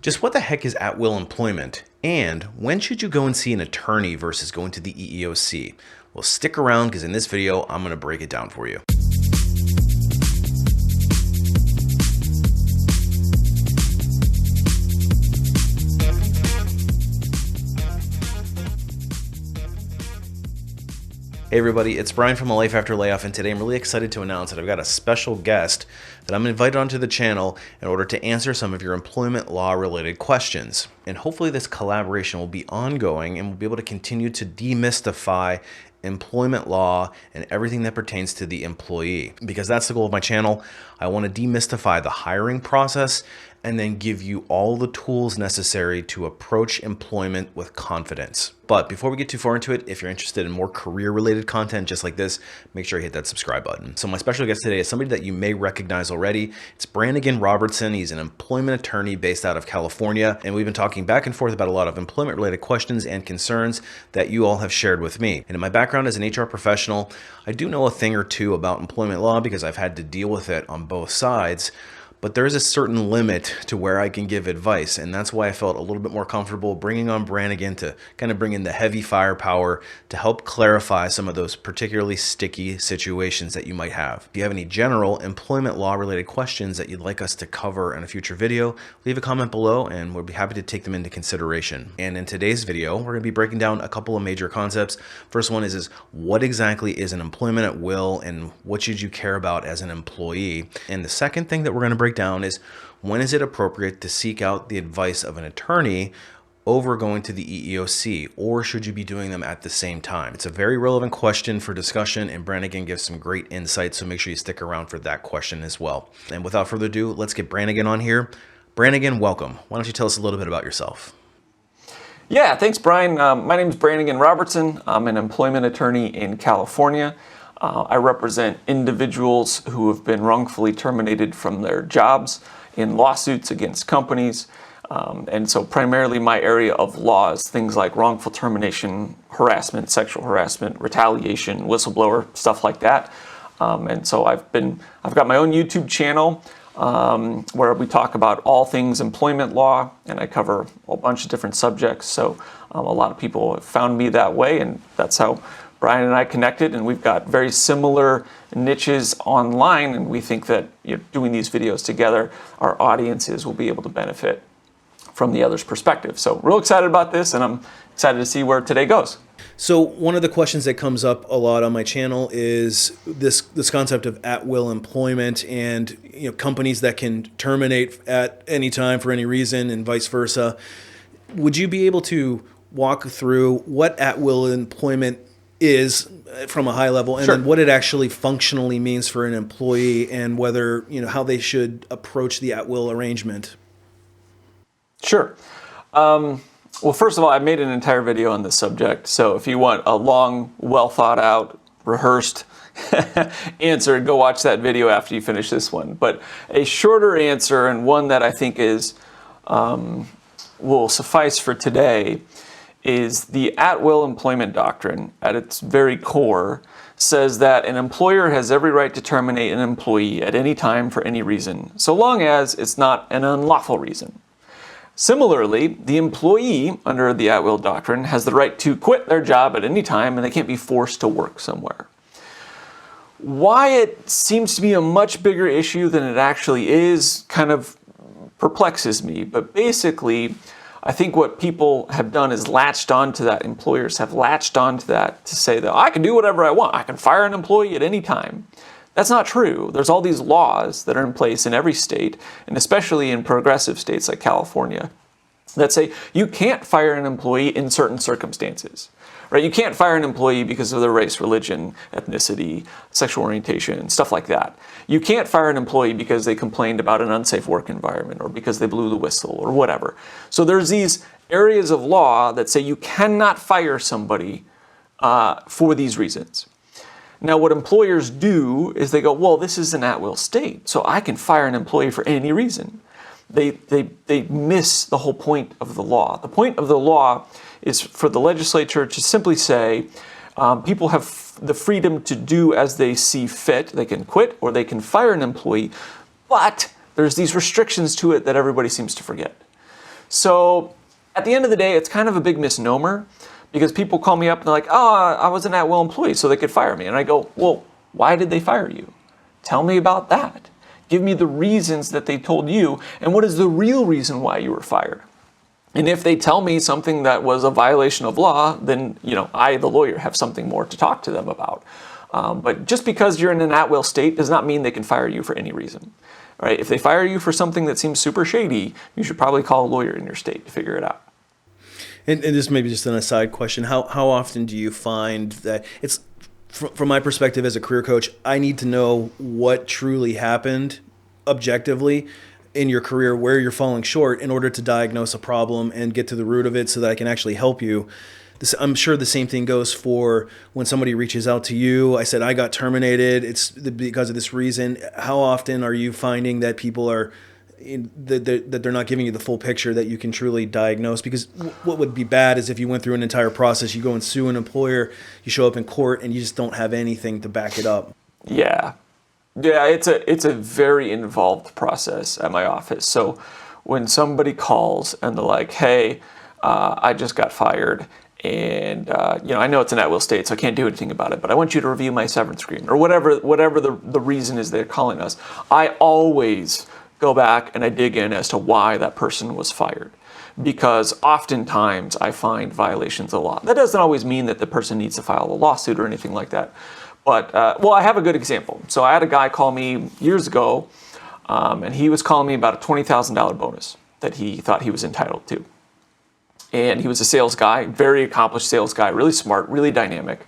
Just what the heck is at-will employment? And when should you go and see an attorney versus going to the EEOC? Well, stick around because in this video, I'm going to break it down for you. Hey everybody, it's Brian from A Life After Layoff, and today I'm really excited to announce that I've got a special guest that I'm invited onto the channel in order to answer some of your employment law related questions. And hopefully this collaboration will be ongoing and we'll be able to continue to demystify employment law and everything that pertains to the employee, because that's the goal of my channel. I want to demystify the hiring process and then give you all the tools necessary to approach employment with confidence. But before we get too far into it, if you're interested in more career-related content just like this, make sure you hit that subscribe button. So my special guest today is somebody that you may recognize already. It's Branigan Robertson. He's an employment attorney based out of California, and we've been talking back and forth about a lot of employment-related questions and concerns that you all have shared with me. And in my background as an HR professional, I do know a thing or two about employment law because I've had to deal with it on both sides. But there is a certain limit to where I can give advice, and that's why I felt a little bit more comfortable bringing on Branigan to kind of bring in the heavy firepower to help clarify some of those particularly sticky situations that you might have. If you have any general employment law related questions that you'd like us to cover in a future video, leave a comment below and we'll be happy to take them into consideration. And in today's video, we're going to be breaking down a couple of major concepts. First one is what exactly is an employment at will and what should you care about as an employee? And the second thing that we're going to break down is when is it appropriate to seek out the advice of an attorney over going to the EEOC, or should you be doing them at the same time? It's a very relevant question for discussion, and Branigan gives some great insights, so make sure you stick around for that question as well. And without further ado, let's get Branigan on here. Branigan, welcome. Why don't you tell us a little bit about yourself? Yeah, thanks, Brian. My name is Branigan Robertson. I'm an employment attorney in California. I represent individuals who have been wrongfully terminated from their jobs in lawsuits against companies. And so primarily my area of law is things like wrongful termination, harassment, sexual harassment, retaliation, whistleblower, stuff like that. And so I've got my own YouTube channel where we talk about all things employment law, and I cover a bunch of different subjects. So a lot of people have found me that way, and that's how Brian and I connected, and we've got very similar niches online, and we think that doing these videos together, our audiences will be able to benefit from the other's perspective. So real excited about this, and I'm excited to see where today goes. So one of the questions that comes up a lot on my channel is this concept of at-will employment and companies that can terminate at any time for any reason and vice versa. Would you be able to walk through what at-will employment is from a high level, and Sure. then what it actually functionally means for an employee, and whether how they should approach the at-will arrangement? Sure. Well, first of all, I made an entire video on this subject, so if you want a long, well thought out, rehearsed answer, go watch that video after you finish this one. But a shorter answer, and one that I think is will suffice for today, is the at-will employment doctrine at its very core says that an employer has every right to terminate an employee at any time for any reason, so long as it's not an unlawful reason. Similarly, the employee under the at-will doctrine has the right to quit their job at any time, and they can't be forced to work somewhere. Why it seems to be a much bigger issue than it actually is kind of perplexes me, but basically I think what people have done is latched onto that. Employers have latched onto that to say that I can do whatever I want. I can fire an employee at any time. That's not true. There's all these laws that are in place in every state, and especially in progressive states like California, that say you can't fire an employee in certain circumstances. Right? You can't fire an employee because of their race, religion, ethnicity, sexual orientation, stuff like that. You can't fire an employee because they complained about an unsafe work environment or because they blew the whistle or whatever. So there's these areas of law that say you cannot fire somebody for these reasons. Now, what employers do is they go, well, this is an at-will state, so I can fire an employee for any reason. They miss the whole point of the law. The point of the law is for the legislature to simply say people have the freedom to do as they see fit. They can quit or they can fire an employee, but there's these restrictions to it that everybody seems to forget. So at the end of the day, it's kind of a big misnomer because people call me up and they're like, oh, I was an at-will employee, so they could fire me. And I go, well, why did they fire you? Tell me about that. Give me the reasons that they told you, and what is the real reason why you were fired? And if they tell me something that was a violation of law, then I, the lawyer, have something more to talk to them about. But just because you're in an at-will state does not mean they can fire you for any reason. Right? If they fire you for something that seems super shady, you should probably call a lawyer in your state to figure it out. And this may be just an aside question. How often do you find that it's, from my perspective as a career coach, I need to know what truly happened objectively in your career, where you're falling short in order to diagnose a problem and get to the root of it so that I can actually help you. I'm sure the same thing goes for when somebody reaches out to you. I said, I got terminated. It's because of this reason. How often are you finding that people are, that they're not giving you the full picture that you can truly diagnose? Because what would be bad is if you went through an entire process, you go and sue an employer, you show up in court, and you just don't have anything to back it up. Yeah, it's a very involved process at my office. So when somebody calls and they're like, hey, I just got fired, and I know it's an at-will state, so I can't do anything about it, but I want you to review my severance agreement, or whatever the reason is they're calling us. I always go back and I dig in as to why that person was fired, because oftentimes I find violations of law. That doesn't always mean that the person needs to file a lawsuit or anything like that. But, I have a good example. So I had a guy call me years ago, and he was calling me about a $20,000 bonus that he thought he was entitled to. And he was a sales guy, very accomplished sales guy, really smart, really dynamic.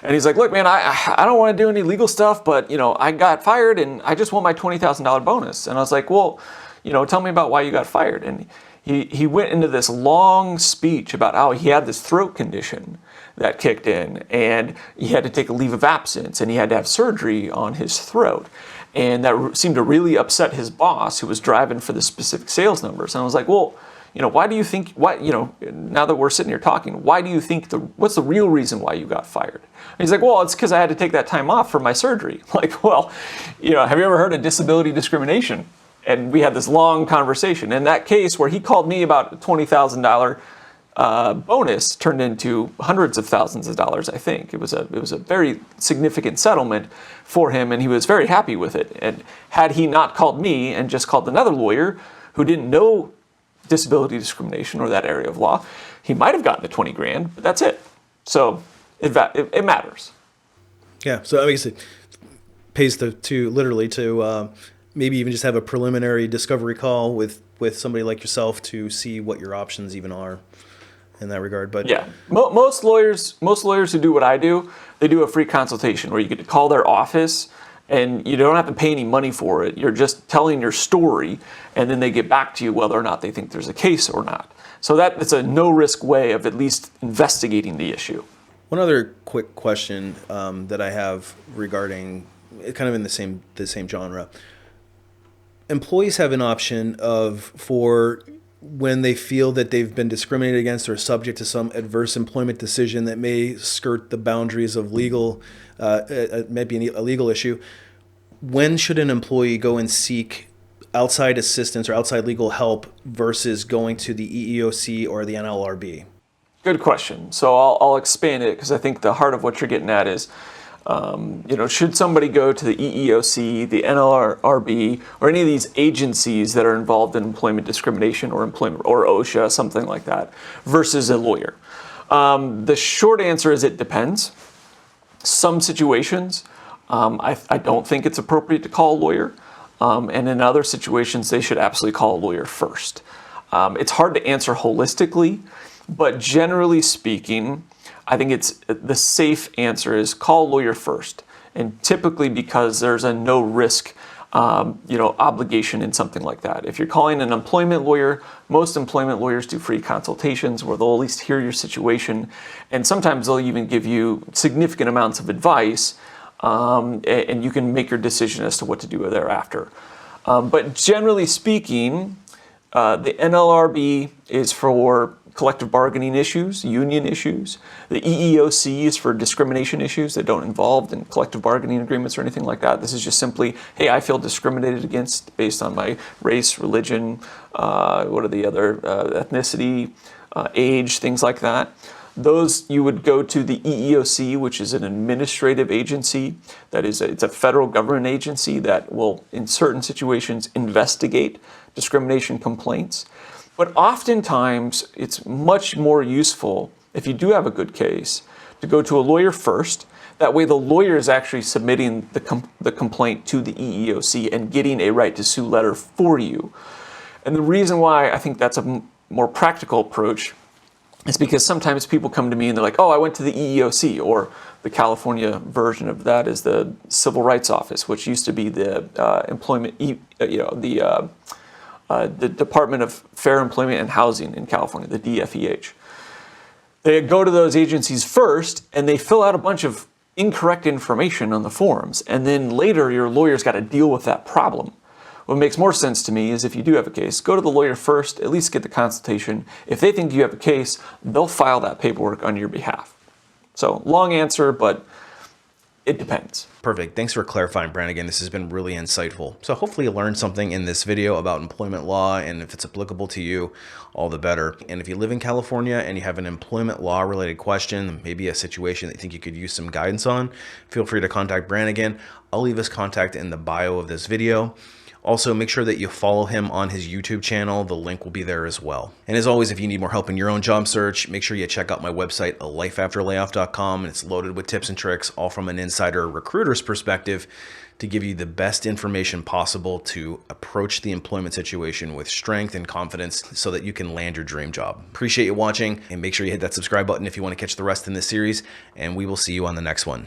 And he's like, look, man, I don't want to do any legal stuff, but, I got fired and I just want my $20,000 bonus. And I was like, well, tell me about why you got fired. And he went into this long speech about how he had this throat condition that kicked in, and he had to take a leave of absence, and he had to have surgery on his throat. And that seemed to really upset his boss, who was driving for the specific sales numbers. And I was like, well, why do you think, now that we're sitting here talking, why do you think, what's the real reason why you got fired? And he's like, well, it's because I had to take that time off for my surgery. I'm like, well, have you ever heard of disability discrimination? And we had this long conversation. In that case where he called me about a $20,000 bonus turned into hundreds of thousands of dollars, I think. It was a very significant settlement for him, and he was very happy with it. And had he not called me and just called another lawyer who didn't know disability discrimination or that area of law, he might have gotten the 20 grand, but that's it. So it matters. Yeah. So I guess it pays to literally maybe even just have a preliminary discovery call with somebody like yourself to see what your options even are in that regard. But yeah, most lawyers who do what I do, they do a free consultation where you get to call their office and you don't have to pay any money for it. You're just telling your story, and then they get back to you whether or not they think there's a case or not. So that's a no-risk way of at least investigating the issue. One other quick question that I have regarding, kind of in the same genre. Employees have an option for when they feel that they've been discriminated against or subject to some adverse employment decision that may skirt the boundaries of legal, maybe a legal issue. When should an employee go and seek outside assistance or outside legal help versus going to the EEOC or the NLRB? Good question. So I'll expand it, because I think the heart of what you're getting at is, should somebody go to the EEOC, the NLRB, or any of these agencies that are involved in employment discrimination or OSHA, something like that, versus a lawyer? The short answer is it depends. Some situations, I don't think it's appropriate to call a lawyer. And in other situations, they should absolutely call a lawyer first. It's hard to answer holistically, but generally speaking, I think the safe answer is call a lawyer first, and typically because there's a no risk, obligation in something like that. If you're calling an employment lawyer, most employment lawyers do free consultations where they'll at least hear your situation, and sometimes they'll even give you significant amounts of advice, and you can make your decision as to what to do thereafter. But generally speaking, the NLRB is for collective bargaining issues, union issues. The EEOC is for discrimination issues that don't involve in collective bargaining agreements or anything like that. This is just simply, hey, I feel discriminated against based on my race, religion, what are the other, ethnicity, age, things like that. Those you would go to the EEOC, which is an administrative agency. It's a federal government agency that will, in certain situations, investigate discrimination complaints. But oftentimes, it's much more useful, if you do have a good case, to go to a lawyer first. That way the lawyer is actually submitting the complaint to the EEOC and getting a right to sue letter for you. And the reason why I think that's a more practical approach is because sometimes people come to me and they're like, oh, I went to the EEOC, or the California version of that is the Civil Rights Office, which used to be the the Department of Fair Employment and Housing in California, the DFEH. They go to those agencies first and they fill out a bunch of incorrect information on the forms, and then later your lawyer's got to deal with that problem. What makes more sense to me is if you do have a case, go to the lawyer first, at least get the consultation. If they think you have a case, they'll file that paperwork on your behalf. So long answer, but it depends. Perfect. Thanks for clarifying, Branigan. This has been really insightful. So hopefully you learned something in this video about employment law, and if it's applicable to you, all the better. And if you live in California and you have an employment law related question, maybe a situation that you think you could use some guidance on, feel free to contact Branigan. I'll leave his contact in the bio of this video. Also, make sure that you follow him on his YouTube channel. The link will be there as well. And as always, if you need more help in your own job search, make sure you check out my website, alifeafterlayoff.com. It's loaded with tips and tricks, all from an insider recruiter's perspective, to give you the best information possible to approach the employment situation with strength and confidence so that you can land your dream job. Appreciate you watching, and make sure you hit that subscribe button if you want to catch the rest in this series, and we will see you on the next one.